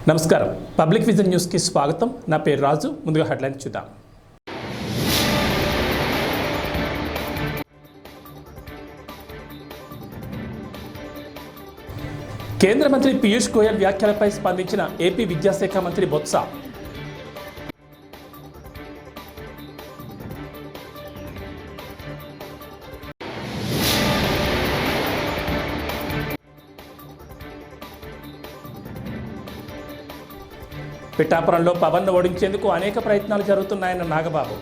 నమస్కారం public vision news కి స్వాగతం నా పేరు రాజు ముందుగా హెడ్లైన్స్ చూద్దాం కేంద్ర మంత్రి పీయూష్ గోయల్ వ్యాఖ్యలపై స్పందించిన ఏపీ విద్యాశాఖ మంత్రి బొత్స పిఠాపురంలో పవన్ను ఓడించేందుకు అనేక ప్రయత్నాలు జరుగుతున్నాయన్న నాగబాబు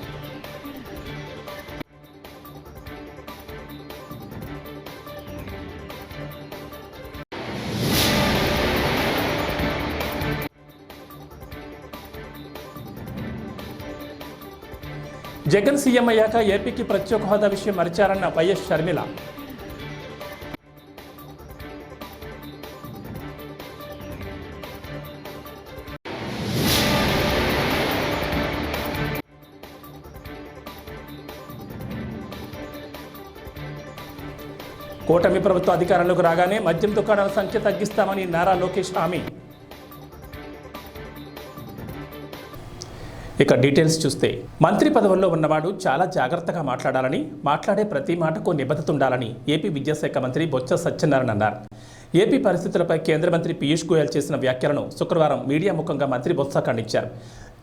జగన్ సీఎం అయ్యాక ఏపీకి ప్రత్యేక హోదా విషయం మరిచారన్న వైఎస్ షర్మిల కూటమి ప్రభుత్వ అధికారంలోకి రాగానే మద్యం దుకాణాల సంఖ్య తగ్గిస్తామని నారా లోకేష్ హామీ. ఇక డీటెయిల్స్ చూస్తే మంత్రి పదవుల్లో ఉన్నవాడు చాలా జాగ్రత్తగా మాట్లాడాలని, మాట్లాడే ప్రతి మాటకు నిబద్ధత ఉండాలని ఏపీ విద్యాశాఖ మంత్రి బొత్స సత్యనారాయణ అన్నారు. ఏపీ పరిస్థితులపై కేంద్ర మంత్రి పీయూష్ గోయల్ చేసిన వ్యాఖ్యలను శుక్రవారం మీడియా ముఖంగా మంత్రి బొత్స ఖండించారు.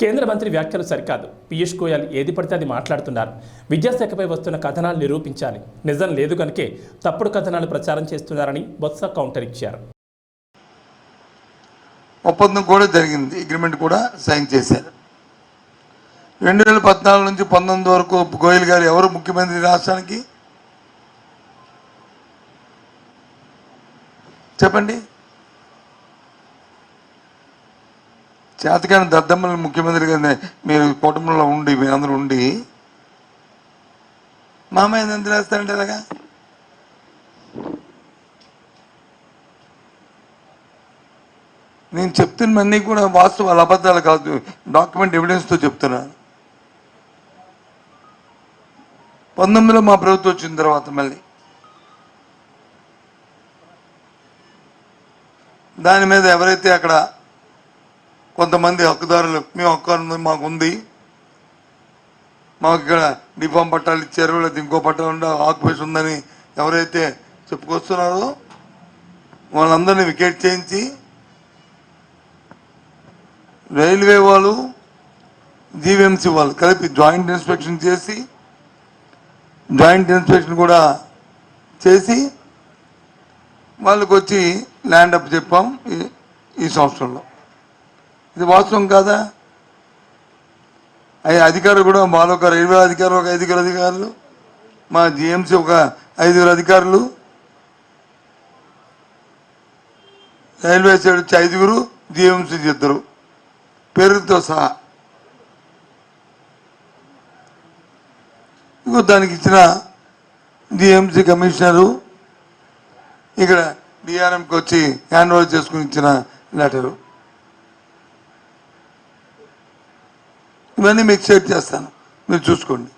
కేంద్ర మంత్రి వ్యాఖ్యలు సరికాదు, పీయూష్ గోయల్ ఏది పడితే అది మాట్లాడుతున్నారు. విద్యాశాఖపై వస్తున్న కథనాలు నిరూపించాలి, నిజం లేదు కనుకే తప్పుడు కథనాలు ప్రచారం చేస్తున్నారని బొత్స కౌంటర్ ఇచ్చారు. ఒప్పందం కూడా జరిగింది, అగ్రిమెంట్ కూడా సైన్ చేశారు. 2014 నుంచి 19 వరకు గోయల్ గారు ఎవరు ముఖ్యమంత్రి రాష్ట్రానికి చెప్పండి? చేతకాని దద్దమ్మలు ముఖ్యమంత్రిగా మీరు కుటుంబంలో ఉండి మీరందరూ ఉండి మామయ్య ఎంత రాస్తారంటే అలాగా నేను చెప్తున్నవన్నీ కూడా వాస్తవాలు అబద్ధాలు కాదు, డాక్యుమెంట్ ఎవిడెన్స్తో చెప్తున్నాను. 19లో మా ప్రభుత్వం వచ్చిన తర్వాత మళ్ళీ దాని మీద ఎవరైతే అక్కడ కొంతమంది హక్కుదారులు మేము హక్కు మాకుంది, మాకు ఇక్కడ డిఫామ్ పట్టాలు ఇచ్చారు లేదా ఇంకో పట్టాలు ఆక్యుపేషన్ ఉందని ఎవరైతే చెప్పుకొస్తున్నారో వాళ్ళందరినీ వికెట్ చేయించి రైల్వే వాళ్ళు జీవీఎంసీ వాళ్ళు కలిపి జాయింట్ ఇన్స్పెక్షన్ చేసి కూడా చేసి వాళ్ళకి వచ్చి ల్యాండ్ అప్ చెప్పాం ఈ సంవత్సరంలో. ఇది వాస్తవం కాదా? అధికారులు కూడా మాలో ఒక రైల్వే అధికారులు ఒక 5 అధికారులు, మా జిఎంసీ ఒక 5 అధికారులు, రైల్వే సైడ్ వచ్చి 5, జిఎంసీ 2 పేరుతో సహా. ఇంకో దానికి ఇచ్చిన జిఎంసీ కమిషనరు ఇక్కడ డిఆర్ఎంకి వచ్చి హ్యాండ్ ఓవర్ చేసుకుని ఇచ్చిన లెటరు, ఇవన్నీ మీకు షేర్ చేస్తాను, మీరు చూసుకోండి.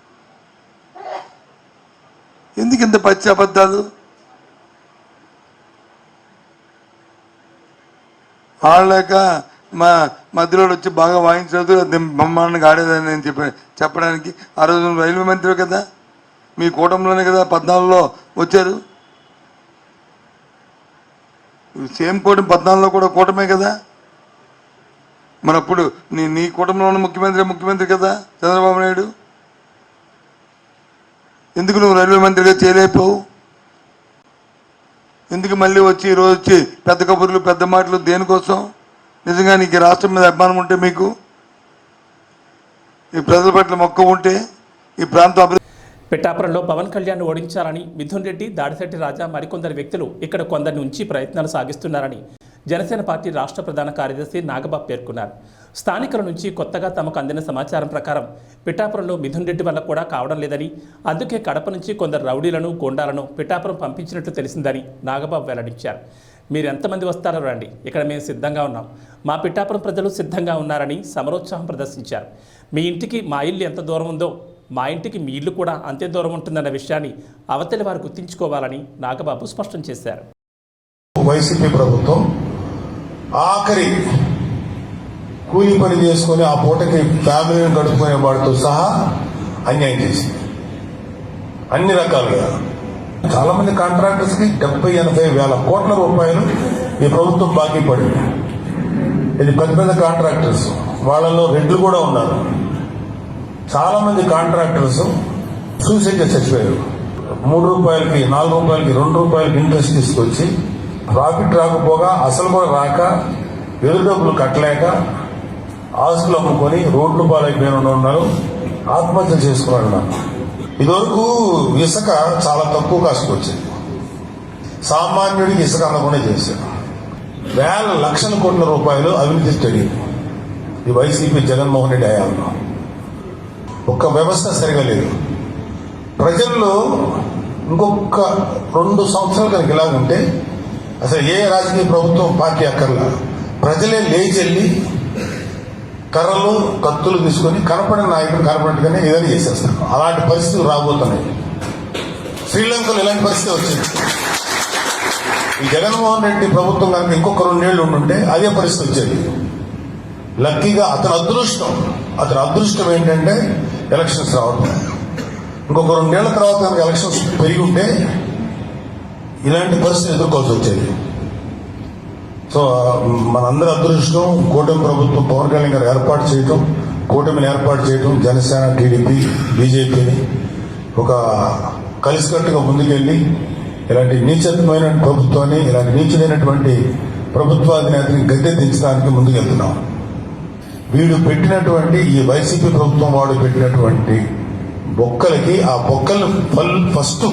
ఎందుకు ఇంత పచ్చి అబద్ధాలు? ఆడలేక మా మధ్యలో వచ్చి బాగా వాయించలేదు, బ్రహ్మాండంగా ఆడేదని నేను చెప్పడానికి ఆ రోజు రైల్వే మంత్రి కదా, మీ కూటమిలోనే కదా 14లో వచ్చారు. సేమ్ కూటమి 14లో కూడా కూటమే కదా, మరి అప్పుడు నీ కూటమిలో ఉన్న ముఖ్యమంత్రి కదా చంద్రబాబు నాయుడు. ఎందుకు నువ్వు రైల్వే మంత్రిగా చేయలేకపోవు? ఎందుకు మళ్ళీ వచ్చి ఈరోజు వచ్చి పెద్ద కబుర్లు పెద్ద మాటలు దేనికోసం? నిజంగా నీకు రాష్ట్రం మీద అభిమానం ఉంటే, మీకు ఈ ప్రజల పట్ల మక్కువ ఉంటే ఈ ప్రాంతం అభివృద్ధి. పిఠాపురంలో పవన్ కళ్యాణ్ ఓడించాలని మిథున్ రెడ్డి, దాడిశెట్టి రాజా మరికొందరు వ్యక్తులు ఇక్కడ కొందరిని ఉంచి ప్రయత్నాలు సాగిస్తున్నారని జనసేన పార్టీ రాష్ట్ర ప్రధాన కార్యదర్శి నాగబాబు పేర్కొన్నారు. స్థానికుల నుంచి కొత్తగా తమకు అందిన సమాచారం ప్రకారం పిఠాపురంలో మిథున్ రెడ్డి వల్ల కూడా కావడం లేదని, అందుకే కడప నుంచి కొందరు రౌడీలను, గోండాలను పిఠాపురం పంపించినట్లు తెలిసిందని నాగబాబు వెల్లడించారు. మీరు ఎంతమంది వస్తారో రండి, ఇక్కడ మేము సిద్ధంగా ఉన్నాం, మా పిఠాపురం ప్రజలు సిద్ధంగా ఉన్నారని సమరోత్సాహం ప్రదర్శించారు. మీ ఇంటికి మా ఇల్లు ఎంత దూరం ఉందో మా ఇంటికి మీ ఇల్లు కూడా అంతే దూరం ఉంటుందన్న విషయాన్ని అవతలి వారు గుర్తించుకోవాలని నాగబాబు స్పష్టం చేశారు. వైసీపీ ప్రభుత్వం ఆఖరి కూలి పని చేసుకుని ఆ పూటకి ఫ్యామిలీని గడుపుకునే వాడితో సహా అన్యాయం చేసింది అన్ని రకాలుగా. చాలా మంది కాంట్రాక్టర్స్ కి 70-80 వేల కోట్ల రూపాయలు ఈ ప్రభుత్వం బాకీ పడింది. ఇది పెద్ద పెద్ద కాంట్రాక్టర్స్, వాళ్ళలో రెడ్లు కూడా ఉన్నారు. చాలా మంది కాంట్రాక్టర్స్ సూసైడ్ చేసి చచ్చిపోయారు. 3 రూపాయలకి 4 రూపాయలకి 2 రూపాయలకి ఇంట్రెస్ట్ తీసుకొచ్చి ప్రాఫిట్ రాకపోగా అసలు కూడా రాక ఎదురు డబ్బులు కట్టలేక ఆస్తులు అమ్ముకొని రోడ్లు పాలైపోయిన ఉన్నారు, ఆత్మహత్యలు చేసుకున్నాడు. ఇదివరకు ఇసుక చాలా తక్కువ కాస్ట్ వచ్చింది, సామాన్యుడికి ఇసుక అందకుండా చేశారు. వేల లక్షల కోట్ల రూపాయలు అవినీతి జరిగింది ఈ వైసీపీ జగన్మోహన్ రెడ్డి హయాంలో. ఒక్క వ్యవస్థ సరిగా లేదు. ప్రజల్లో ఇంకొక 2 సంవత్సరాలు కనుక ఇలా ఉంటే అసలు ఏ రాజకీయ ప్రభుత్వం పార్టీ అక్కర్లా, ప్రజలే లేచెల్లి కర్రలు కత్తులు తీసుకొని కనపడిన నాయకుడు కనపడినట్టుగానే ఏదైనా చేసేస్తారు. అలాంటి పరిస్థితులు రాబోతున్నాయి. శ్రీలంకలో ఇలాంటి పరిస్థితి వచ్చింది. ఈ జగన్మోహన్ రెడ్డి ప్రభుత్వం కనుక ఇంకొక 2 ఏళ్ళు ఉండుంటే అదే పరిస్థితి వచ్చేది. లక్కీగా అతని అదృష్టం ఏంటంటే ఎలక్షన్స్ రావడం. ఇంకొక 2 ఏళ్ల తర్వాత కనుక ఎలక్షన్స్ పెరిగి ఉంటే ఇలాంటి పరిస్థితి ఎదుర్కోవాల్సి వచ్చేది. సో మనందరి అదృష్టం కూటమి ప్రభుత్వం పవన్ కళ్యాణ్ గారు కూటమిని ఏర్పాటు చేయడం, జనసేన, టీడీపీ, బీజేపీని ఒక కలిసికట్టుగా ముందుకెళ్లి ఇలాంటి నీచమైన ప్రభుత్వాన్ని, ఇలాంటి నీచమైనటువంటి ప్రభుత్వాధినేతని గద్దె దించడానికి ముందుకెళ్తున్నాం. వీడు పెట్టినటువంటి ఈ వైసీపీ ప్రభుత్వం వాడు పెట్టినటువంటి బొక్కలకి ఆ బొక్కలను ఫస్ట్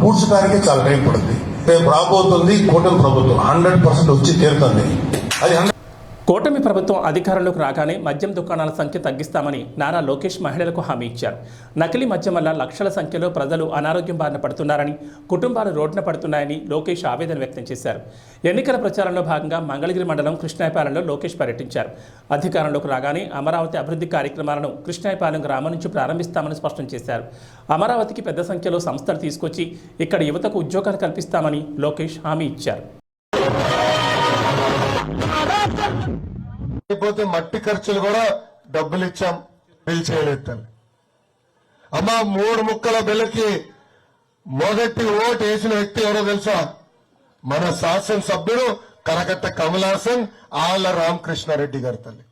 పూడ్చడానికి చాలా టైం పడుతుంది. రేపు రాబోతుంది కూటమి ప్రభుత్వం 100% వచ్చి తీరుతుంది. అది కూటమి ప్రభుత్వం అధికారంలోకి రాగానే మద్యం దుకాణాల సంఖ్య తగ్గిస్తామని నారా లోకేష్ మహిళలకు హామీ ఇచ్చారు. నకిలీ మద్యం వల్ల లక్షల సంఖ్యలో ప్రజలు అనారోగ్యం బారిన పడుతున్నారని, కుటుంబాలు రోడ్డున పడుతున్నాయని లోకేష్ ఆవేదన వ్యక్తం చేశారు. ఎన్నికల ప్రచారంలో భాగంగా మంగళగిరి మండలం కృష్ణాయపాలెంలో లోకేష్ పర్యటించారు. అధికారంలోకి రాగానే అమరావతి అభివృద్ధి కార్యక్రమాలను కృష్ణాయపాలెం గ్రామం నుంచి ప్రారంభిస్తామని స్పష్టం చేశారు. అమరావతికి పెద్ద సంఖ్యలో సంస్థలు తీసుకొచ్చి ఇక్కడ యువతకు ఉద్యోగాలు కల్పిస్తామని లోకేష్ హామీ ఇచ్చారు. అయిపోతే మట్టి ఖర్చులు కూడా డబ్బులు ఇచ్చాం, బిల్ చేయలేదు. అమ్మా 3 ముక్కల బిల్లకి మొదటి ఓటు వేసిన వ్యక్తి ఎవరో తెలుసా? మన శాసనసభ్యుడు కరకట్ట కమలాసన్ ఆళ్ల రామకృష్ణారెడ్డి గారి తల్లి.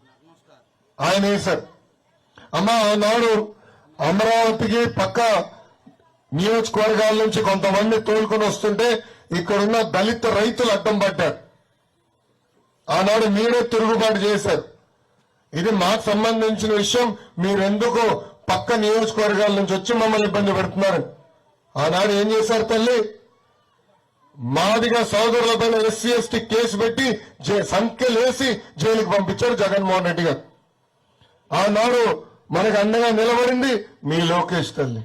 ఆయన వేశారు. అమ్మా ఆనాడు అమరావతికి పక్క నియోజకవర్గాల నుంచి కొంతమంది తోలుకొని వస్తుంటే ఇక్కడున్న దళిత రైతులు అడ్డం పడ్డారు. ఆనాడు మీరే తిరుగుబాటు చేశారు. ఇది మాకు సంబంధించిన విషయం, మీరెందుకు పక్క నియోజకవర్గాల నుంచి వచ్చి మమ్మల్ని ఇబ్బంది పెడుతున్నారు? ఆనాడు ఏం చేశారు తల్లి? మాదిగా సోదరులపైన SC ST కేసు పెట్టి సంఖ్యలేసి జైలుకి పంపించారు జగన్మోహన్ రెడ్డి గారు. ఆనాడు మనకు అండగా నిలబడింది మీ లోకేష్ తల్లి.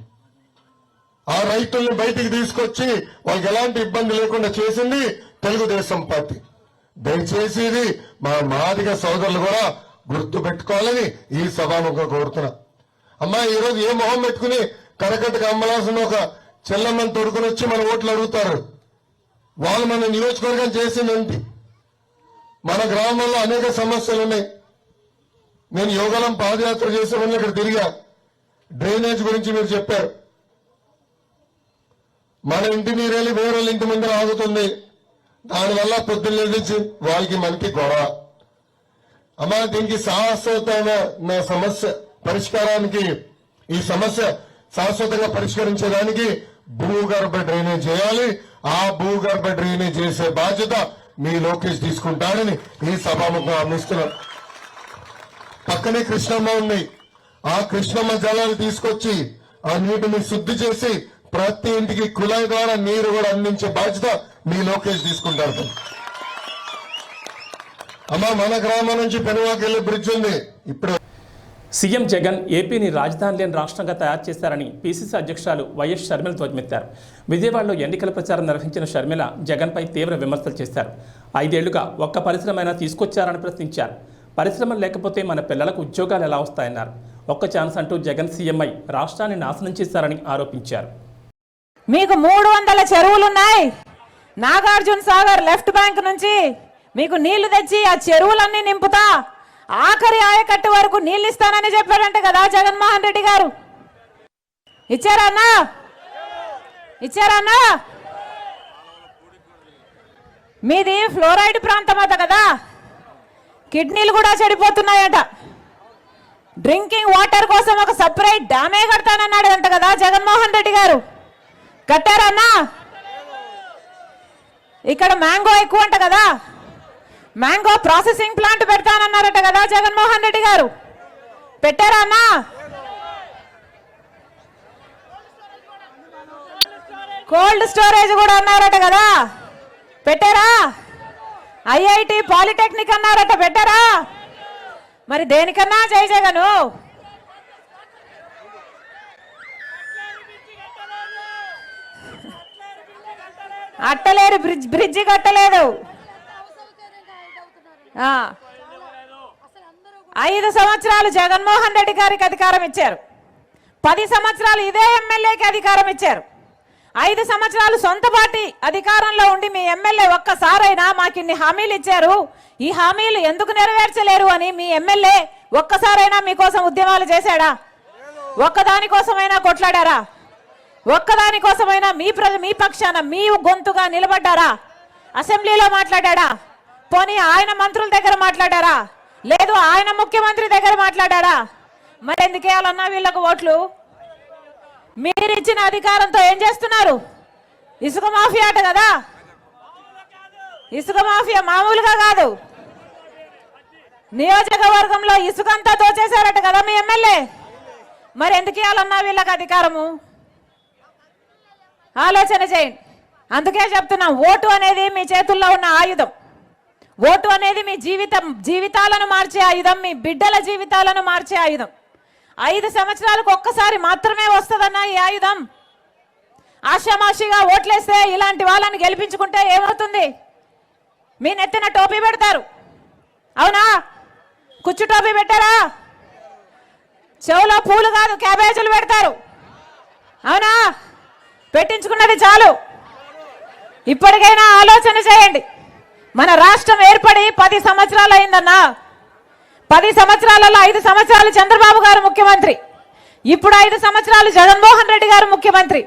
ఆ రైతుల్ని బయటికి తీసుకొచ్చి వాళ్ళకి ఎలాంటి ఇబ్బంది లేకుండా చేసింది తెలుగుదేశం పార్టీ. దయచేసి ఇది మా మాదిగ సోదరులు కూడా గుర్తు పెట్టుకోవాలని ఈ సభాముఖంగా కోరుతున్నా. అమ్మా ఈరోజు ఏ మొహం పెట్టుకుని కరకట్టకు అమ్మలాసిన ఒక చెల్లమ్మని తోడుకుని వచ్చి మన ఓట్లు అడుగుతారు? వాళ్ళు మన నియోజకవర్గం చేసిందేంటి? మన గ్రామంలో అనేక సమస్యలు ఉన్నాయి. నేను యోగలం పాదయాత్ర చేసే వల్ల ఇక్కడ తిరిగా. డ్రైనేజ్ గురించి మీరు చెప్పారు. మన ఇంటి నీరెళ్ళి వేరే ఇంటి ముందర ఆగుతుంది. దానివల్ల పొద్దున్న లేచి వాళ్ళకి మనకి గొడవ. అమ్మా దీనికి శాశ్వతమైన సమస్య పరిష్కారానికి, ఈ సమస్య శాశ్వతంగా పరిష్కరించడానికి భూగర్భ డ్రైనేజ్ చేయాలి. ఆ భూగర్భ డ్రైనేజ్ చేసే బాధ్యత మీ లోకేష్ తీసుకుంటాడని ఈ సభాముఖంగా అందిస్తున్నాం. పక్కనే కృష్ణమ్మ ఉంది. ఆ కృష్ణమ్మ జలాలు తీసుకొచ్చి ఆ నీటిని శుద్ధి చేసి ప్రతి ఇంటికి కుళాయి ద్వారా నీరు కూడా అందించే బాధ్యత మీ లోకేష్ తీసుకుంటారు. అమ్మా మన గ్రామం నుంచి పెనువాకెళ్లే బ్రిడ్జ్ ఉంది. ఇప్పుడు సీఎం జగన్ ఏపీని రాజధాని లేని రాష్ట్రంగా తయారు చేశారని PCC అధ్యక్షురాలు వైఎస్ షర్మిల ధ్వజమెత్తారు. విజయవాడలో ఎన్నికల ప్రచారం నిర్వహించిన షర్మిల జగన్పై తీవ్ర విమర్శలు చేశారు. 5 ఏళ్లుగా ఒక్క పరిశ్రమైనా తీసుకొచ్చారని ప్రశ్నించారు. పరిశ్రమలు లేకపోతే మన పిల్లలకు ఉద్యోగాలు ఎలా వస్తాయన్నారు. ఒక్క ఛాన్స్ అంటూ జగన్ సీఎంఐ రాష్ట్రాన్ని నాశనం చేశారని ఆరోపించారు. మీకు 300 చెరువులున్నాయి. నాగార్జున సాగర్ లెఫ్ట్ బ్యాంక్ నుంచి మీకు నీళ్లు తెచ్చి ఆ చెరువులన్నీ నింపుతా, ఆఖరి ఆయకట్టు వరకు నీళ్ళు ఇస్తానని చెప్పాడంట కదా జగన్మోహన్ రెడ్డి గారు. ఇచ్చారన్నా? ఇచ్చారన్నా? మీది ఫ్లోరైడ్ ప్రాంతం అట కదా, కిడ్నీలు కూడా చెడిపోతున్నాయట. డ్రింకింగ్ వాటర్ కోసం ఒక సపరేట్ డ్యామే కడతానన్నాడు అంట కదా జగన్మోహన్ రెడ్డి గారు. కట్టారన్నా? ఇక్కడ మ్యాంగో ఎక్కువ అంట కదా, మ్యాంగో ప్రాసెసింగ్ ప్లాంట్ పెడతానన్నారట కదా జగన్మోహన్ రెడ్డి గారు. పెట్టారా అన్నా? కోల్డ్ స్టోరేజ్ కూడా అన్నారట కదా, పెట్టారా? ఐఐటి పాలిటెక్నిక్ అన్నారట, పెట్టారా? మరి దేనికన్నా జై జగను. అట్టలేరు, బ్రిడ్జి కట్టలేదు. 5 సంవత్సరాలు జగన్మోహన్ రెడ్డి గారికి అధికారం ఇచ్చారు, 10 సంవత్సరాలు ఇదే ఎమ్మెల్యేకి అధికారం ఇచ్చారు. 5 సంవత్సరాలు సొంత పార్టీ అధికారంలో ఉండి మీ ఎమ్మెల్యే ఒక్కసారైనా మాకు ఇన్ని హామీలు ఇచ్చారు, ఈ హామీలు ఎందుకు నెరవేర్చలేరు అని మీ ఎమ్మెల్యే ఒక్కసారైనా మీకోసం ఉద్యమాలు చేశాడా? ఒక్కదానికోసమైనా కొట్లాడారా? ఒక్కదానికోసమైనా మీ పక్షాన మీ గొంతుగా నిలబడ్డారా? అసెంబ్లీలో మాట్లాడాడా? పోనీ ఆయన మంత్రుల దగ్గర మాట్లాడారా? లేదు ఆయన ముఖ్యమంత్రి దగ్గర మాట్లాడాడా? మరి ఎందుకు వేయాలన్నా వీళ్ళకు ఓట్లు? మీరిచ్చిన అధికారంతో ఏం చేస్తున్నారు? ఇసుక మాఫియా అట కదా, ఇసుక మాఫియా మామూలుగా కాదు. నియోజకవర్గంలో ఇసుకంతా దోచేశారట కదా మీ ఎమ్మెల్యే. మరి ఎందుకు ఇవ్వాలన్నా వీళ్ళకి అధికారము? ఆలోచన చేయండి. అందుకే చెప్తున్నాం, ఓటు అనేది మీ చేతుల్లో ఉన్న ఆయుధం. ఓటు అనేది మీ జీవితాలను మార్చే ఆయుధం, మీ బిడ్డల జీవితాలను మార్చే ఆయుధం. 5 సంవత్సరాలకు ఒక్కసారి మాత్రమే వస్తుందన్న ఈ ఆయుధం. ఆషామాషిగా ఓట్లేస్తే ఇలాంటి వాళ్ళని గెలిపించుకుంటే ఏమవుతుంది? మీ నెత్తిన టోపీ పెడతారు, అవునా? కుచ్చు టోపీ పెట్టారా? చెవులో పూలు కాదు క్యాబేజీలు పెడతారు, అవునా? పెట్టించుకున్నది చాలు. ఇప్పటికైనా ఆలోచన చేయండి. మన రాష్ట్రం ఏర్పడి 10 సంవత్సరాలు అయిందన్నా. 10 సంవత్సరాలలో 5 సంవత్సరాలు చంద్రబాబు గారు ముఖ్యమంత్రి, ఇప్పుడు 5 సంవత్సరాలు జగన్మోహన్ రెడ్డి గారు ముఖ్యమంత్రి.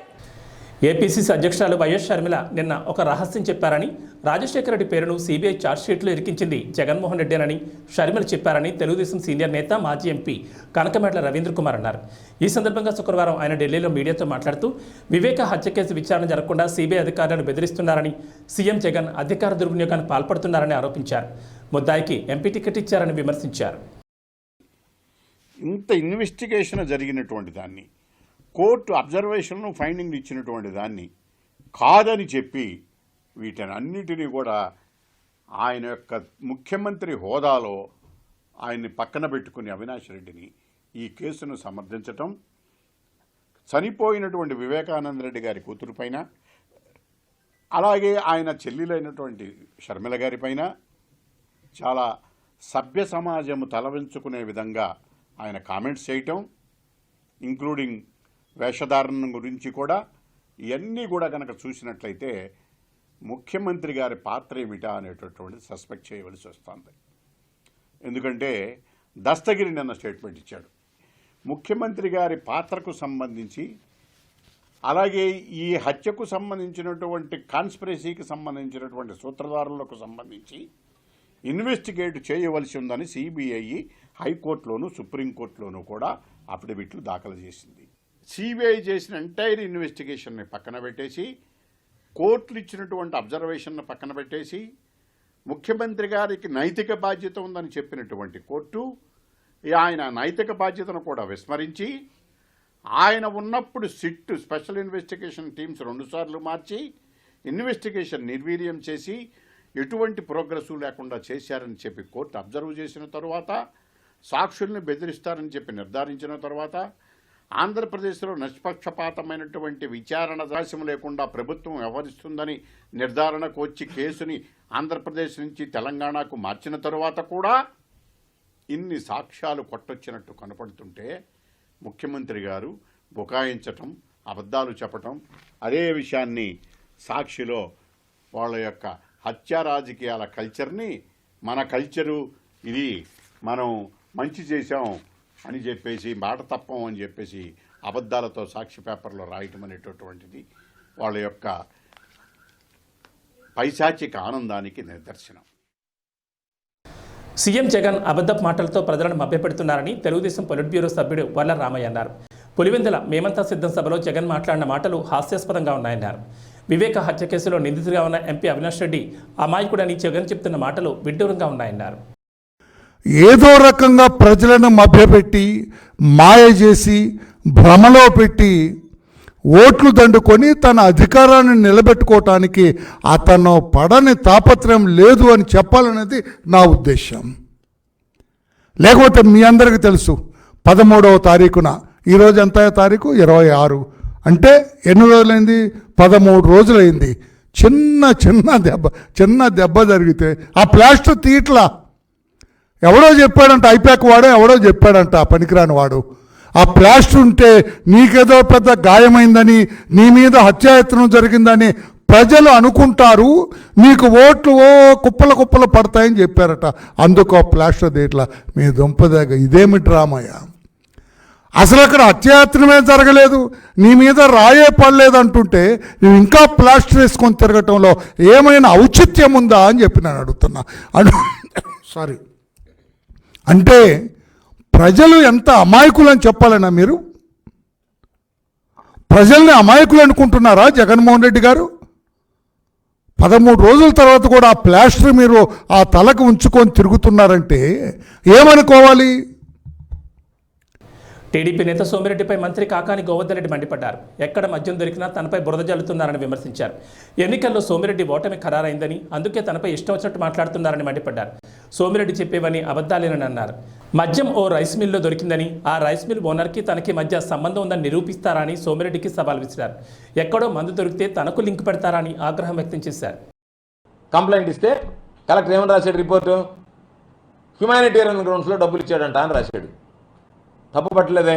ఏపీసీసీ అధ్యక్షురాలు వైఎస్ షర్మిల నిన్న ఒక రహస్యం చెప్పారని, రాజశేఖర రెడ్డి పేరును సీబీఐ ఛార్జ్షీట్లో ఇరికించింది జగన్మోహన్ రెడ్డేనని షర్మిల చెప్పారని తెలుగుదేశం సీనియర్ నేత మాజీ ఎంపీ కనకమేట్ల రవీంద్ర కుమార్ అన్నారు. ఈ సందర్భంగా శుక్రవారం ఆయన ఢిల్లీలో మీడియాతో మాట్లాడుతూ వివేక హత్య కేసు విచారణ జరగకుండా సీబీఐ అధికారులను బెదిరిస్తున్నారని, సీఎం జగన్ అధికార దుర్వినియోగానికి పాల్పడుతున్నారని ఆరోపించారు. ముద్దాయికి ఎంపీ టికెట్ ఇచ్చారని విమర్శించారు. ఇంత ఇన్వెస్టిగేషన్ జరిగినటువంటి దాన్ని, కోర్టు అబ్జర్వేషన్ను ఫైండింగ్ ఇచ్చినటువంటి దాన్ని కాదని చెప్పి వీటన్నిటినీ కూడా ఆయన యొక్క ముఖ్యమంత్రి హోదాలో ఆయన్ని పక్కన పెట్టుకుని అవినాష్ రెడ్డిని ఈ కేసును సమర్థించటం, చనిపోయినటువంటి వివేకానంద రెడ్డి గారి కూతురు పైన, అలాగే ఆయన చెల్లెలైనటువంటి షర్మిల గారి పైన చాలా సభ్య సమాజము తలవంచుకునే విధంగా ఆయన కామెంట్స్ చేయటం, ఇంక్లూడింగ్ వేషధారణ గురించి కూడా, ఇవన్నీ కూడా కనుక చూసినట్లయితే ముఖ్యమంత్రి గారి పాత్ర ఏమిటా అనేటటువంటిది సస్పెక్ట్ చేయవలసి వస్తుంది. ఎందుకంటే దస్తగిరి నిన్న స్టేట్మెంట్ ఇచ్చాడు. ముఖ్యమంత్రి గారి పాత్రకు సంబంధించి, అలాగే ఈ హత్యకు సంబంధించినటువంటి కాన్స్పిరసీకి సంబంధించినటువంటి సూత్రధారులకు సంబంధించి ఇన్వెస్టిగేట్ చేయవలసి ఉందని సిబిఐ హైకోర్టులోను సుప్రీంకోర్టులోనూ కూడా అఫిడవిట్లు దాఖలు చేసింది. సిబిఐ చేసిన ఎంటైర్ ఇన్వెస్టిగేషన్ని పక్కన పెట్టేసి, కోర్టులు ఇచ్చినటువంటి అబ్జర్వేషన్ను పక్కన పెట్టేసి, ముఖ్యమంత్రి గారికి నైతిక బాధ్యత ఉందని చెప్పినటువంటి కోర్టు ఆయన నైతిక బాధ్యతను కూడా విస్మరించి, ఆయన ఉన్నప్పుడు సిట్ స్పెషల్ ఇన్వెస్టిగేషన్ టీమ్స్ 2 సార్లు మార్చి ఇన్వెస్టిగేషన్ నిర్వీర్యం చేసి ఎటువంటి ప్రోగ్రెస్ లేకుండా చేశారని చెప్పి కోర్టు అబ్జర్వ్ చేసిన తర్వాత, సాక్షుల్ని బెదిరిస్తారని చెప్పి నిర్ధారించిన తర్వాత, ఆంధ్రప్రదేశ్లో నిష్పక్షపాతమైనటువంటి విచారణ అవకాశం లేకుండా ప్రభుత్వం వ్యవహరిస్తుందని నిర్ధారణకు వచ్చి కేసుని ఆంధ్రప్రదేశ్ నుంచి తెలంగాణకు మార్చిన తరువాత కూడా ఇన్ని సాక్ష్యాలు కొట్టొచ్చినట్టు కనపడుతుంటే ముఖ్యమంత్రి గారు బుకాయించటం, అబద్ధాలు చెప్పటం, అదే విషయాన్ని సాక్షిలో వాళ్ళ యొక్క హత్యా రాజకీయాల కల్చర్ని, మన కల్చరు ఇది మనం మంచి చేశాం అని చెప్పేసి మాట తప్పం అని చెప్పేసి అబద్ధాలతో సాక్షి పేపర్లో రాయటం అనేటటువంటిది వాళ్ళ యొక్క పైశాచిక ఆనందానికి నిదర్శనం. సీఎం జగన్ అబద్ధపు మాటలతో ప్రజలను మభ్యపెడుతున్నారని తెలుగుదేశం పొలిట్ బ్యూరో సభ్యుడు వర్ల రామయ్య అన్నారు. పులివెందుల మేమంతా సిద్ధం సభలో జగన్ మాట్లాడిన మాటలు హాస్యాస్పదంగా ఉన్నాయన్నారు. వివేక హత్య కేసులో నిందితుడిగా ఉన్న ఎంపీ అవినాష్ రెడ్డి అమాయకుడని జగన్ చెప్తున్న మాటలు విడ్డూరంగా ఉన్నాయన్నారు. ఏదో రకంగా ప్రజలను మభ్యపెట్టి మాయ చేసి భ్రమలో పెట్టి ఓట్లు దండుకొని తన అధికారాన్ని నిలబెట్టుకోవటానికి అతను పడని తాపత్రయం లేదు అని చెప్పాలనేది నా ఉద్దేశం. లేకపోతే మీ అందరికీ తెలుసు 13వ తారీఖున, ఈరోజు ఎంత తారీఖు 26, అంటే ఎన్ని రోజులైంది? 13 రోజులైంది. చిన్న దెబ్బ జరిగితే ఆ ప్లాస్టర్ తీట్లా ఎవడో చెప్పాడంట, ఐపాక్ వాడో ఎవడో చెప్పాడంట, పనికిరాని వాడు. ఆ ప్లాస్టర్ ఉంటే నీకేదో పెద్ద గాయమైందని, నీ మీద హత్యాయత్నం జరిగిందని ప్రజలు అనుకుంటారు, నీకు ఓట్లు కుప్పలు పడతాయని చెప్పారట. అందుకు ఆ ప్లాస్టర్ తీట్లా. మీ దుంపదాగా ఇదేమి డ్రామాయా? అసలు అక్కడ హత్యాయత్నమే జరగలేదు, నీ మీద రాయే పడలేదు అంటుంటే నువ్వు ఇంకా ప్లాస్టర్ వేసుకొని తిరగటంలో ఏమైనా ఔచిత్యం ఉందా అని చెప్పి నేను అడుగుతున్నా. సారీ, అంటే ప్రజలు ఎంత అమాయకులు అని చెప్పాలన్నా మీరు? ప్రజల్ని అమాయకులు అనుకుంటున్నారా జగన్మోహన్ రెడ్డి గారు? 13 రోజుల తర్వాత కూడా ఆ ప్లాస్టర్ మీరు ఆ తలకు ఉంచుకొని తిరుగుతున్నారంటే ఏమనుకోవాలి? టీడీపీ నేత సోమిరెడ్డిపై మంత్రి కాకాని గోవర్ధన్ రెడ్డి మండిపడ్డారు. ఎక్కడ మద్యం దొరికినా తనపై బురద జల్లుతున్నారని విమర్శించారు. ఎన్నికల్లో సోమిరెడ్డి ఓటమి ఖరారైందని, అందుకే తనపై ఇష్టం వచ్చినట్టు మాట్లాడుతున్నారని మండిపడ్డారు. సోమిరెడ్డి చెప్పేవని అబద్ధాలేనని అన్నారు. మద్యం ఓ రైస్ మిల్లో దొరికిందని, ఆ రైస్ మిల్ ఓనర్కి తనకి మధ్య సంబంధం ఉందని నిరూపిస్తారని సోమిరెడ్డికి సవాల్ విసిరారు. ఎక్కడో మందు దొరికితే తనకు లింక్ పెడతారని ఆగ్రహం వ్యక్తం చేశారు. కంప్లైంట్ ఇస్తే కలెక్టర్ ఏమని రాశాడు? రిపోర్టు హ్యుమానిటేరియన్ గ్రౌండ్స్లో డబ్బులు ఇచ్చాడంట అని రాశాడు. తప్పు పట్టలేదే,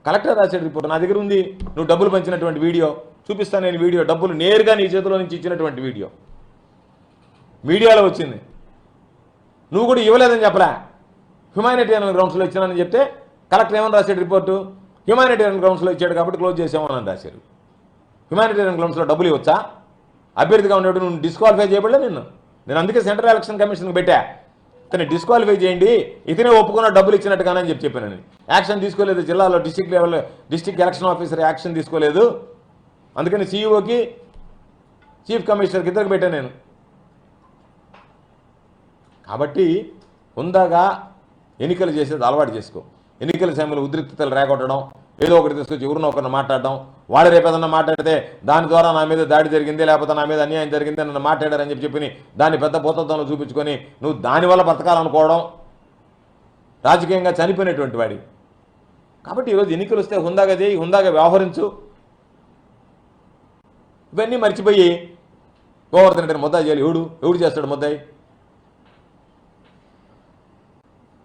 కలెక్టర్ రాశాడు రిపోర్ట్. నా దగ్గర ఉంది, నువ్వు డబ్బులు పంచినటువంటి వీడియో చూపిస్తాను నేను. వీడియో డబ్బులు నేరుగా నీ చేతిలో నుంచి ఇచ్చినటువంటి వీడియో మీడియాలో వచ్చింది. నువ్వు కూడా ఇవ్వలేదని చెప్పలే, హ్యుమానిటేరియన్ గ్రౌండ్స్లో ఇచ్చానని చెప్తే కలెక్టర్ ఏమని రాశాడు రిపోర్టు? హ్యుమానిటేరియన్ గ్రౌండ్స్లో ఇచ్చాడు కాబట్టి క్లోజ్ చేసామని రాశారు. హ్యుమానిటేరియన్ గ్రౌండ్స్లో డబ్బులు ఇవ్వచ్చా? అభ్యర్థిగా ఉండేవాడు నువ్వు డిస్క్వాలిఫై చేయబడలే నేను అందుకే సెంట్రల్ ఎలక్షన్ కమిషన్కి పెట్టా, ఇతను డిస్క్వాలిఫై చేయండి, ఇతనే ఒప్పుకున్న డబ్బులు ఇచ్చినట్టుగానని చెప్పాను. యాక్షన్ తీసుకోలేదు, జిల్లాలో district level district election officer action తీసుకోలేదు. అందుకని సీఈఓకి చీఫ్ కమిషనర్కి ఇద్దరికి పెట్టాను నేను. కాబట్టి హుందాగా ఎన్నికలు చేసేది అలవాటు చేసుకో. ఎన్నికల సమయంలో ఉద్రిక్తతలు రేగొట్టడం, ఏదో ఒకటి తీసుకొచ్చి ఎవరినో ఒకరిని మాట్లాడడం, వాడు రేపు ఏదన్నా మాట్లాడితే దాని ద్వారా నా మీద దాడి జరిగింది, లేకపోతే నా మీద అన్యాయం జరిగింది, నన్ను మాట్లాడారని చెప్పి దాన్ని పెద్ద భూతత్వంలో చూపించుకొని నువ్వు దానివల్ల బ్రతకాలనుకోవడం రాజకీయంగా చనిపోయినటువంటి వాడి. కాబట్టి ఈరోజు ఎన్నికలు వస్తే హుందాగా చేయి, హుందాగా వ్యవహరించు. ఇవన్నీ మర్చిపోయి గోవర్ధన్ రెడ్డిని ముద్దాయి చేయాలి. ఎవడు చేస్తాడు ముద్దాయి?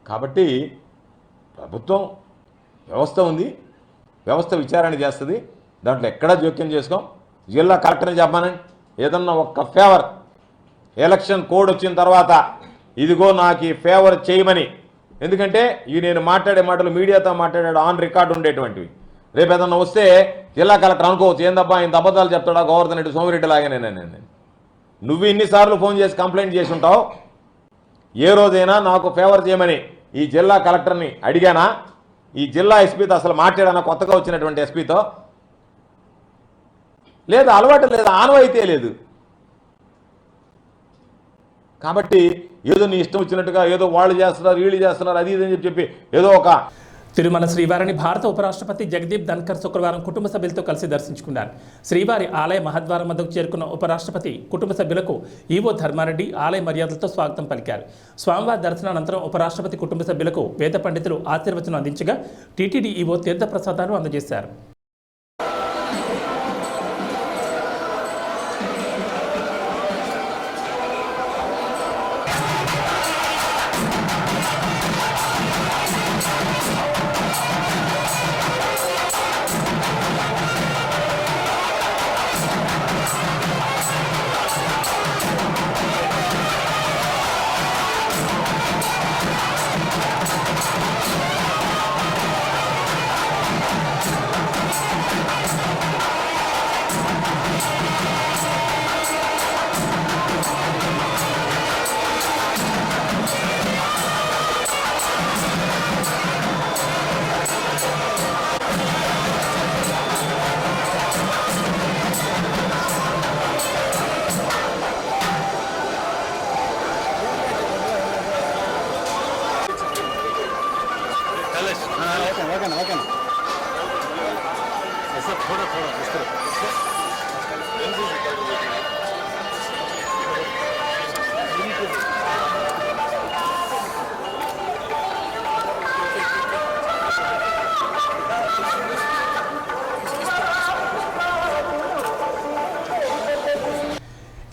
కాబట్టి ప్రభుత్వం వ్యవస్థ ఉంది, వ్యవస్థ విచారణ చేస్తుంది, దాంట్లో ఎక్కడా జోక్యం చేసుకోం. జిల్లా కలెక్టర్ని చెప్పానండి, ఏదన్నా ఒక్క ఫేవర్ ఎలక్షన్ కోడ్ వచ్చిన తర్వాత ఇదిగో నాకు ఈ ఫేవర్ చేయమని. ఎందుకంటే ఇవి నేను మాట్లాడే మాటలు మీడియాతో మాట్లాడాడు ఆన్ రికార్డు ఉండేటువంటివి. రేపు ఏదన్నా వస్తే జిల్లా కలెక్టర్ అనుకోవచ్చు, ఏందబ్బా ఇంత అబద్ధాలు చెప్తాడా గోవర్ధన్ రెడ్డి, సోమిరెడ్డి లాగానే. నువ్వు ఇన్నిసార్లు ఫోన్ చేసి కంప్లైంట్ చేసి ఉంటావు. ఏ రోజైనా నాకు ఫేవర్ చేయమని ఈ జిల్లా కలెక్టర్ని అడిగానా? ఈ జిల్లా ఎస్పీతో అసలు మాట్లాడానా? కొత్తగా వచ్చినటువంటి ఎస్పీతో లేదు, అలవాటు లేదు, ఆనవాయితీ లేదు. కాబట్టి ఏదో నీ ఇష్టం వచ్చినట్టుగా ఏదో వాళ్ళు చేస్తున్నారు వీళ్ళు చేస్తున్నారు అది ఇదని చెప్పి ఏదో ఒక. తిరుమల శ్రీవారిని భారత ఉపరాష్ట్రపతి జగదీప్ ధన్కర్ శుక్రవారం కుటుంబ సభ్యులతో కలిసి దర్శించుకున్నారు. శ్రీవారి ఆలయ మహద్వారం వద్దకు చేరుకున్న ఉపరాష్ట్రపతి కుటుంబ సభ్యులకు ఈవో ధర్మారెడ్డి ఆలయ మర్యాదలతో స్వాగతం పలికారు. స్వామివారి దర్శనానంతరం ఉపరాష్ట్రపతి కుటుంబ సభ్యులకు వేద పండితులు ఆశీర్వచనం అందించగా టీటీడీ ఈవో తీర్థప్రసాదాలు అందజేశారు.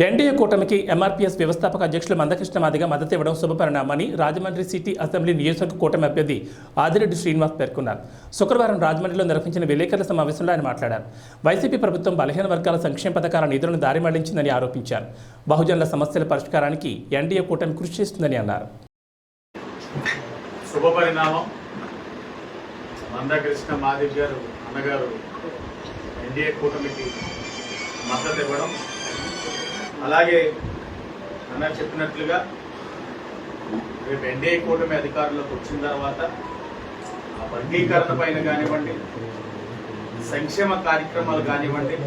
ఎన్డీఏ కూటమికి ఎంఆర్పీఎస్ వ్యవస్థాపక అధ్యక్షులు మందకృష్ణ మాదిగ మద్దతు ఇవ్వడం శుభపరిణామని రాజమండ్రి సిటీ అసెంబ్లీ నియోజకవర్గ కూటమి అభ్యర్థి ఆదిరెడ్డి శ్రీనివాస్ పేర్కొన్నారు. శుక్రవారం రాజమండ్రిలో నిర్వహించిన విలేకరుల సమావేశంలో ఆయన మాట్లాడారు. వైసీపీ ప్రభుత్వం బలహీన వర్గాల సంక్షేమ పథకాల నిధులను దారి మళ్లించిందని ఆరోపించారు. బహుజనుల సమస్యల పరిష్కారానికి ఎన్డీఏ కూటమి కృషి చేస్తుందని అన్నారు. శుభపరిణామం. మందకృష్ణ మాదిగ గారు అన్నగారు ఎన్డీఏ కూటమికి మద్దతు ఇవ్వడం, అలాగే అన్న చెప్పినట్లుగా రేపు ఎన్డీఏ కూటమి అధికారంలోకి వచ్చిన తర్వాత ఆ వర్గీకరణ పైన కానివ్వండి, సంక్షేమ కార్యక్రమాలు కానివ్వండి,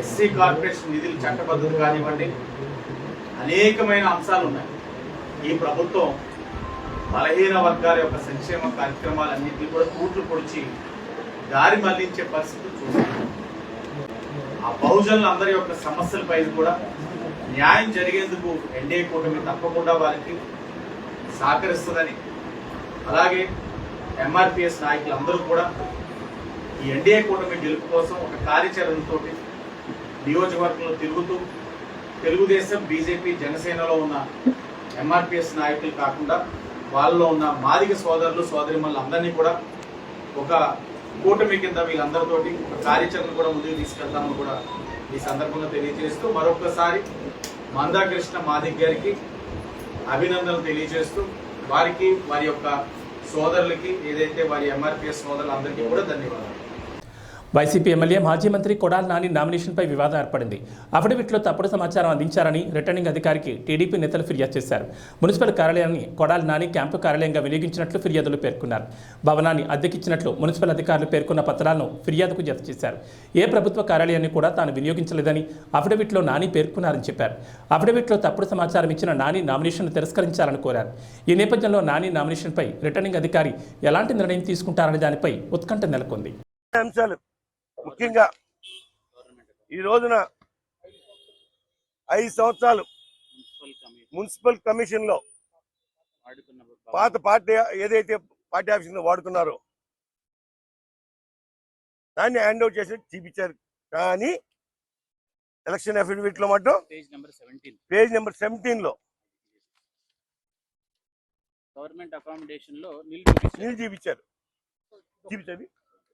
ఎస్సీ కార్పొరేషన్ నిధుల చట్టబద్ధత కానివ్వండి, అనేకమైన అంశాలు ఉన్నాయి. ఈ ప్రభుత్వం బలహీన వర్గాల యొక్క సంక్షేమ కార్యక్రమాలన్నింటినీ కూడా తూట్లు పొడిచి దారి మళ్లించే పరిస్థితి చూస్తున్నాం. ఆ బహుజనులందరి యొక్క సమస్యలపై కూడా న్యాయం జరిగేందుకు ఎన్డీఏ కూటమి తప్పకుండా వారికి సహకరిస్తుందని, అలాగే ఎంఆర్పీఎస్ నాయకులందరూ కూడా ఈ ఎన్డీఏ కూటమి గెలుపు కోసం ఒక కార్యాచరణతో నియోజకవర్గంలో తిరుగుతూ తెలుగుదేశం, బీజేపీ, జనసేనలో ఉన్న ఎంఆర్పీఎస్ నాయకులు కాకుండా వాళ్ళలో ఉన్న మాదిగ సోదరులు సోదరిమణులు అందరినీ కూడా ఒక కూటమి కింద వీళ్ళందరితోటి ఒక కార్యాచరణ కూడా ముందుకు తీసుకెళ్తామని కూడా ఈ సందర్భంగా తెలియజేస్తూ మరొకసారి మందకృష్ణ మాదిగ గారికి అభినందనలు తెలియజేస్తూ వారికి, వారి యొక్క సోదరులకి, ఏదైతే వారి ఎంఆర్పీఎస్ సోదరులందరికీ కూడా ధన్యవాదాలు. వైసీపీ ఎమ్మెల్యే మాజీ మంత్రి కొడాలి నాని నామినేషన్పై వివాదం ఏర్పడింది. అఫిడవిట్లో తప్పుడు సమాచారం అందించారని రిటర్నింగ్ అధికారికి టీడీపీ నేతలు ఫిర్యాదు చేశారు. మున్సిపల్ కార్యాలయాన్ని కొడాలి నాని క్యాంపు కార్యాలయంగా వినియోగించినట్లు ఫిర్యాదులు పేర్కొన్నారు. భవనాన్ని అద్దెకిచ్చినట్లు మున్సిపల్ అధికారులు పేర్కొన్న పత్రాలను ఫిర్యాదుకు జత చేశారు. ఏ ప్రభుత్వ కార్యాలయాన్ని కూడా తాను వినియోగించలేదని అఫిడవిట్లో నాని పేర్కొన్నారని చెప్పారు. అఫిడవిట్లో తప్పుడు సమాచారం ఇచ్చిన నాని నామినేషన్ను తిరస్కరించాలని కోరారు. ఈ నేపథ్యంలో నాని నామినేషన్పై రిటర్నింగ్ అధికారి ఎలాంటి నిర్ణయం తీసుకుంటారనే దానిపై ఉత్కంఠ నెలకొంది. ముఖ్యంగా ఈ రోజున 5 సంవత్సరాలు మున్సిపల్ కమిషన్ లో పాత పార్టీ ఏదైతే పార్టీ ఆఫీస్ వాడుకున్నారో దాన్ని హ్యాండ్ అవుట్ చేసి చూపించారు. కానీ ఎలక్షన్ అఫిడవిట్ లో మాత్రం పేజ్ నెంబర్ 17 లో గవర్నమెంట్ అకామిడేషన్ లో నీళ్ళు చూపించారు.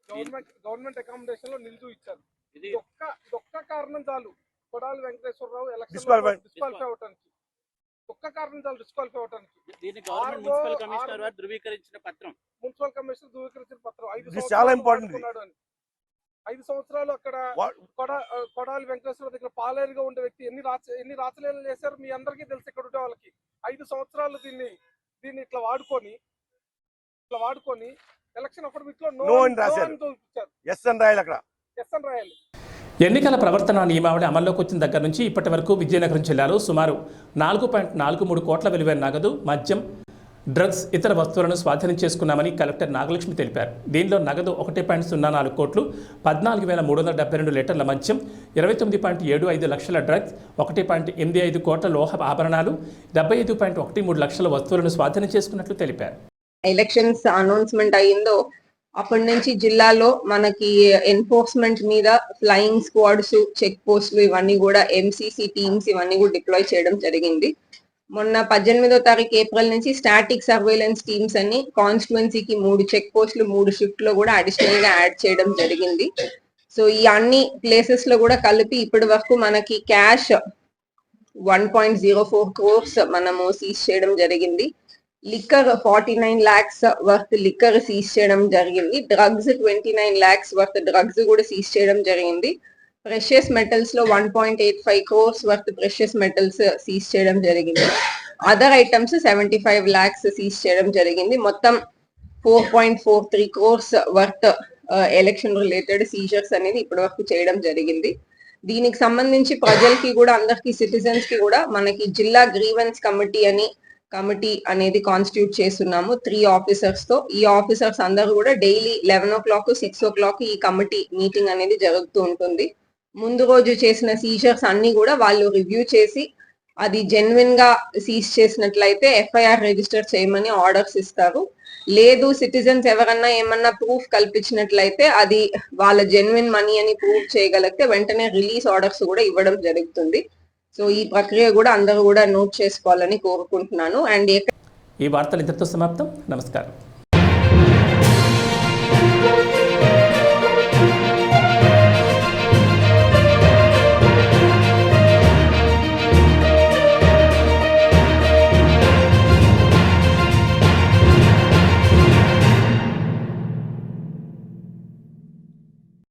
గవర్నమెంట్ అకామిడేషన్ లో నిలుచు ఇచ్చారు. ఇది ఒక్క కారణం చాలు కొడాలి వెంకటేశ్వరరావు ఎలక్షన్ డిస్క్వాలిఫై అవడానికి. ఒక్క కారణం చాలు డిస్క్వాలిఫై అవడానికి. దీన్ని గవర్నమెంట్ మున్సిపల్ కమిషనర్ వారు ధృవీకరించిన పత్రం. మున్సిపల్ కమిషనర్ ధృవీకరించిన పత్రం. 5 చాలా ఇంపార్టెంట్. 5 సంవత్సరాలు అక్కడ కొడాలి వెంకటేశ్వర దగ్గర పాలేరుగా ఉండే వ్యక్తి ఎన్ని రాచలీలలు చేశారు మీ అందరికీ తెలుసు. ఇక్కడ ఉండే వాళ్ళకి 5 సంవత్సరాలు దీన్ని ఇట్లా వాడుకొని ఎలక్షన్ అఫిడవిట్లో నో అని రాశారు. ఎస్ అని రాయాలి. అక్కడ ఎస్ అని రాయాలి. ఎన్నికల ప్రవర్తన నియమావళి అమల్లోకి వచ్చిన దగ్గర నుంచి ఇప్పటి వరకు విజయనగరం జిల్లాలో సుమారు 4.43 కోట్ల విలువైన నగదు, మద్యం, డ్రగ్స్, ఇతర వస్తువులను స్వాధీనం చేసుకున్నామని కలెక్టర్ నాగలక్ష్మి తెలిపారు. దీనిలో నగదు 1.04 కోట్లు, 14,372 లీటర్ల మద్యం, 29.75 లక్షల డ్రగ్స్, 1.85 కోట్ల లోహ ఆభరణాలు, 75.13 లక్షల వస్తువులను స్వాధీనం చేసుకున్నట్లు తెలిపారు. ఎలక్షన్స్ అనౌన్స్మెంట్ అయ్యిందో అప్పటి నుంచి జిల్లాలో మనకి ఎన్ఫోర్స్మెంట్ మీద ఫ్లయింగ్ స్క్వాడ్స్, చెక్ పోస్టులు ఇవన్నీ కూడా ఎంసీసీ టీమ్స్ ఇవన్నీ కూడా డిప్లాయ్ చేయడం జరిగింది. మొన్న 18వ తారీఖు ఏప్రిల్ నుంచి స్టాటిక్ సర్వేలెన్స్ టీమ్స్ అన్ని కాన్స్టిట్యుయెన్సీకి 3 చెక్ పోస్టులు 3 షిఫ్ట్ లో కూడా అడిషనల్ గా యాడ్ చేయడం జరిగింది. సో ఈ అన్ని ప్లేసెస్ లో కూడా కలిపి ఇప్పటి వరకు మనకి క్యాష్ 1.04 crores మనము సీజ్ చేయడం జరిగింది. Liquor 49 lakhs worth liquor seize చేయడం జరిగింది. డ్రగ్స్ 29 lakhs వర్త్ డ్రగ్స్ కూడా సీజ్ చేయడం జరిగింది. ప్రెషియస్ మెటల్స్ లో 1.85 crores worth precious metals seize చేయడం జరిగింది. అదర్ ఐటమ్స్ 75 lakhs సీజ్ చేయడం జరిగింది. మొత్తం 4.43 crores worth election related seizures అనేది ఇప్పటి వరకు చేయడం జరిగింది. దీనికి సంబంధించి ప్రజలకి కూడా అందరికి సిటిజన్స్ కి కూడా మనకి జిల్లా గ్రీవెన్స్ కమిటీ అనేది కాన్స్టిట్యూట్ చేస్తున్నాము 3 ఆఫీసర్స్ తో. ఈ ఆఫీసర్స్ అందరూ కూడా డైలీ 11 o'clock 6 o'clock ఈ కమిటీ మీటింగ్ అనేది జరుగుతూ ఉంటుంది. ముందు రోజు చేసిన సీజర్స్ అన్ని కూడా వాళ్ళు రివ్యూ చేసి అది జెన్యున్ గా సీజ్ చేసినట్లయితే FIR రిజిస్టర్ చేయమని ఆర్డర్స్ ఇస్తారు. లేదు సిటిజన్స్ ఎవరన్నా ఏమన్నా ప్రూఫ్ కల్పించినట్లయితే అది వాళ్ళ జెన్యున్ మనీ అని ప్రూవ్ చేయగలిగితే వెంటనే రిలీజ్ ఆర్డర్స్ కూడా ఇవ్వడం జరుగుతుంది. సో ఈ ప్రక్రియ కూడా అందరూ కూడా నోట్ చేసుకోవాలని కోరుకుంటున్నాను. అండ్ ఈ వార్తలు ఇంతటితో సమాప్తం. నమస్కారం.